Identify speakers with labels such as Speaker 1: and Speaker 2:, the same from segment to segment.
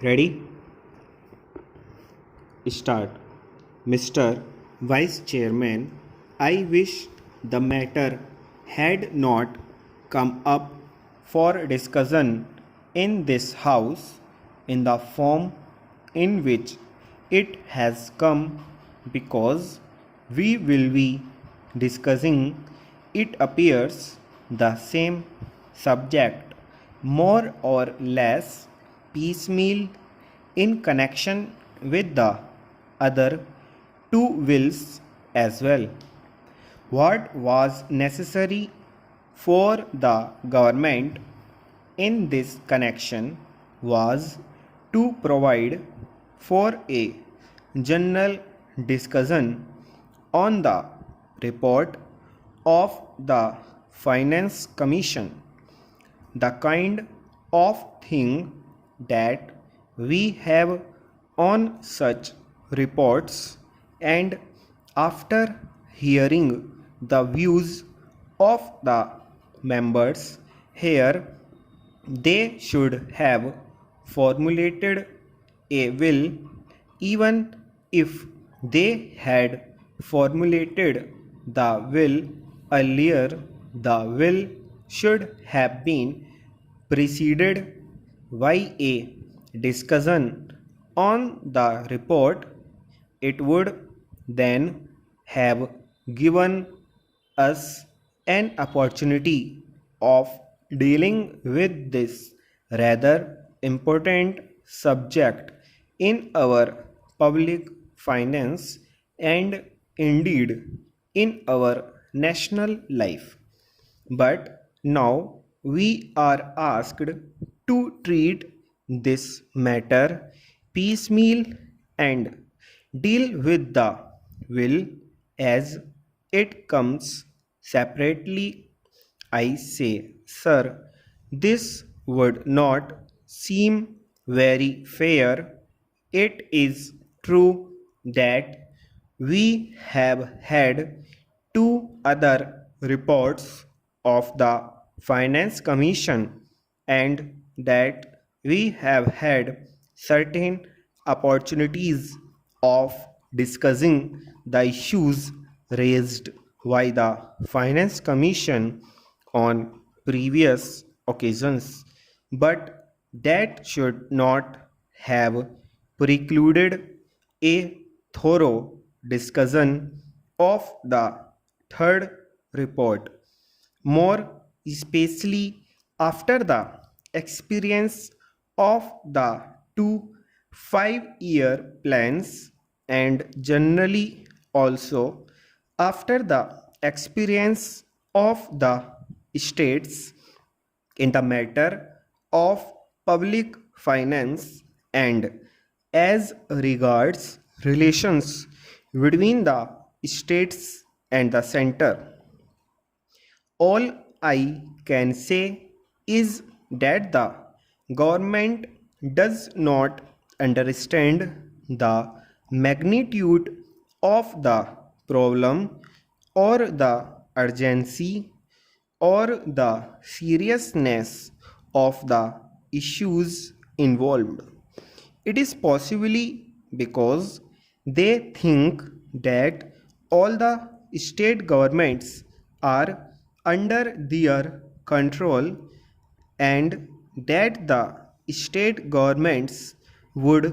Speaker 1: Ready? Start. Mr. Vice Chairman, I wish the matter had not come up for discussion in this House in the form in which it has come because we will be discussing, it appears, the same subject more or less piecemeal in connection with the other two wills as well. What was necessary for the government in this connection was to provide for a general discussion on the report of the Finance Commission, the kind of thing that we have on such reports, and after hearing the views of the members here, they should have formulated a will. Even if they had formulated the will earlier, the will should have been preceded by a discussion on the report. It would then have given us an opportunity of dealing with this rather important subject in our public finance and indeed in our national life. But now we are asked to treat this matter piecemeal and deal with the will as it comes separately. I say, sir, this would not seem very fair. It is true that we have had two other reports of the Finance Commission and that we have had certain opportunities of discussing the issues raised by the Finance Commission on previous occasions, but that should not have precluded a thorough discussion of the third report, more especially after the experience of the two 5-year plans, and generally also after the experience of the states in the matter of public finance and as regards relations between the states and the center. All I can say is that the government does not understand the magnitude of the problem or the urgency or the seriousness of the issues involved. It is possibly because they think that all the state governments are under their control and that the state governments would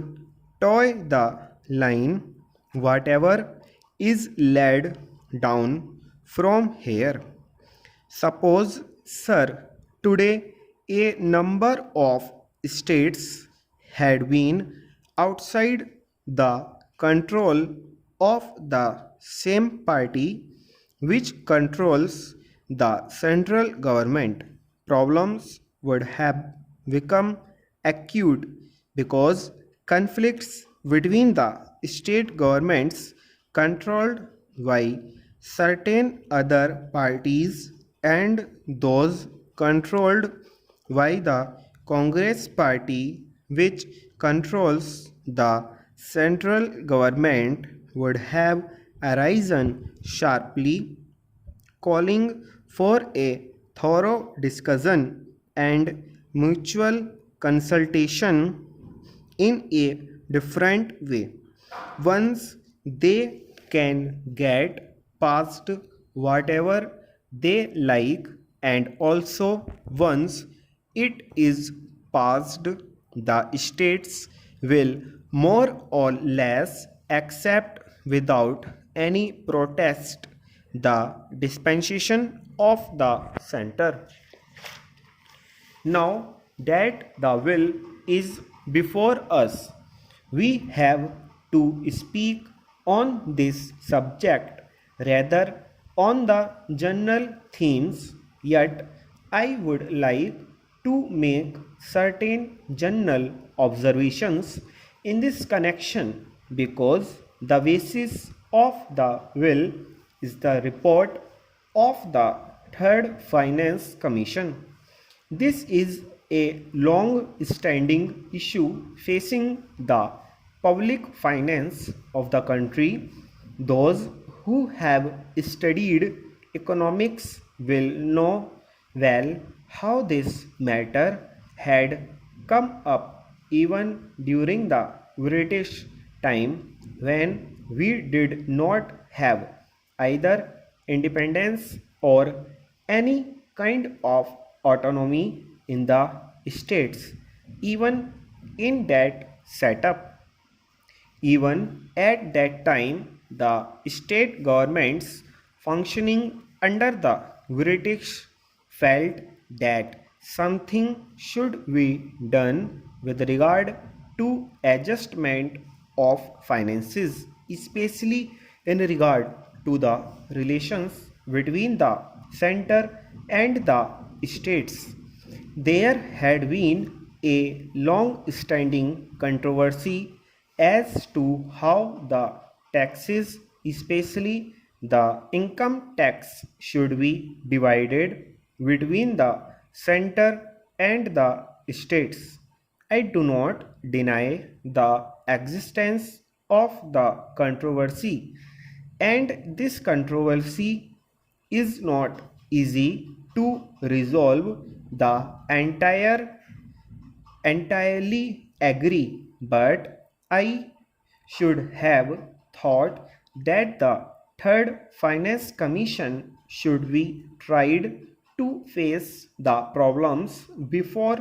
Speaker 1: toe the line whatever is laid down from here. Suppose, sir, today a number of states had been outside the control of the same party which controls the central government. Problems would have become acute because conflicts between the state governments controlled by certain other parties and those controlled by the Congress party which controls the central government would have arisen sharply, calling for a thorough discussion and mutual consultation in a different way. Once they can get past whatever they like, and also once it is passed, the states will more or less accept without any protest the dispensation of the center. Now that the will is before us, we have to speak on this subject rather on the general themes. Yet I would like to make certain general observations in this connection, because the basis of the will is the report of the Third Finance Commission. This is a long standing issue facing the public finance of the country. Those who have studied economics will know well how this matter had come up even during the British time, when we did not have either independence or any kind of autonomy in the states. Even in that setup, even at that time, the state governments functioning under the British felt that something should be done with regard to adjustment of finances, especially in regard to the relations between the center and the states. There had been a long standing controversy as to how the taxes, especially the income tax, should be divided between the center and the states. I do not deny the existence of the controversy, and this controversy is not easy to resolve. The entirely agree, but I should have thought that the Third Finance Commission should be tried to face the problems before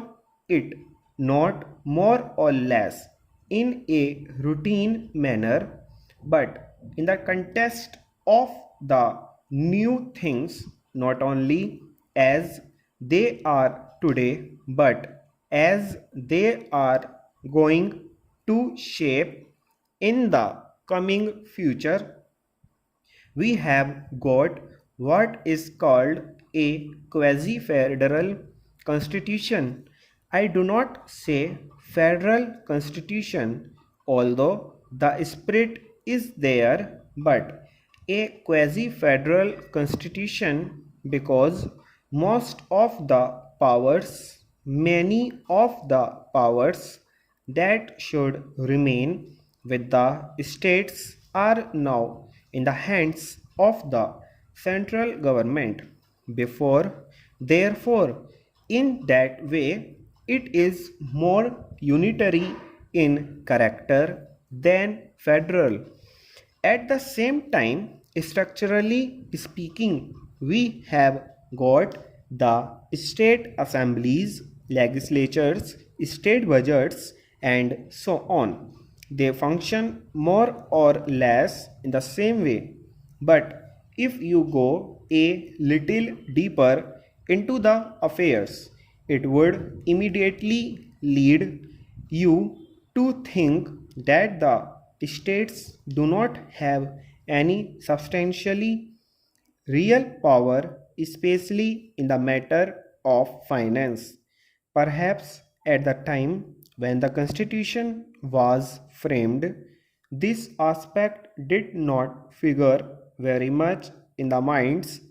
Speaker 1: it, not more or less in a routine manner, but in the context of the new things, not only as they are today, but as they are going to shape in the coming future. We have got what is called a quasi-federal constitution. I do not say federal constitution, although the spirit is there, but a quasi-federal constitution, because most of the powers, many of the powers that should remain with the states, are now in the hands of the central government. Therefore, in that way, it is more unitary in character than federal. At the same time, structurally speaking, we have got the state assemblies, legislatures, state budgets, and so on. They function more or less in the same way. But if you go a little deeper into the affairs, it would immediately lead you to think that the states do not have any substantially real power, especially in the matter of finance. Perhaps at the time when the Constitution was framed, this aspect did not figure very much in the minds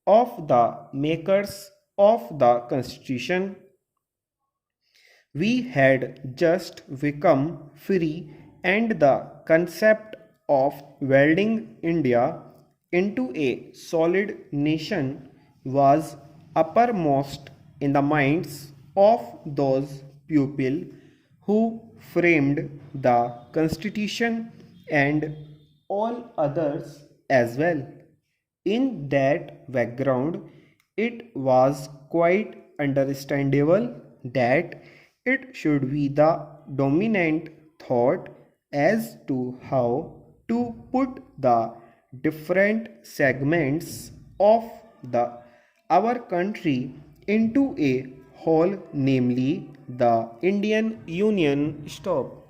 Speaker 1: of the makers of the Constitution. We had just become free, and the concept of welding India into a solid nation was uppermost in the minds of those people who framed the constitution and all others as well. In that background, it was quite understandable that it should be the dominant thought as to how to put the different segments of the our country into a whole, namely the Indian Union. Stop.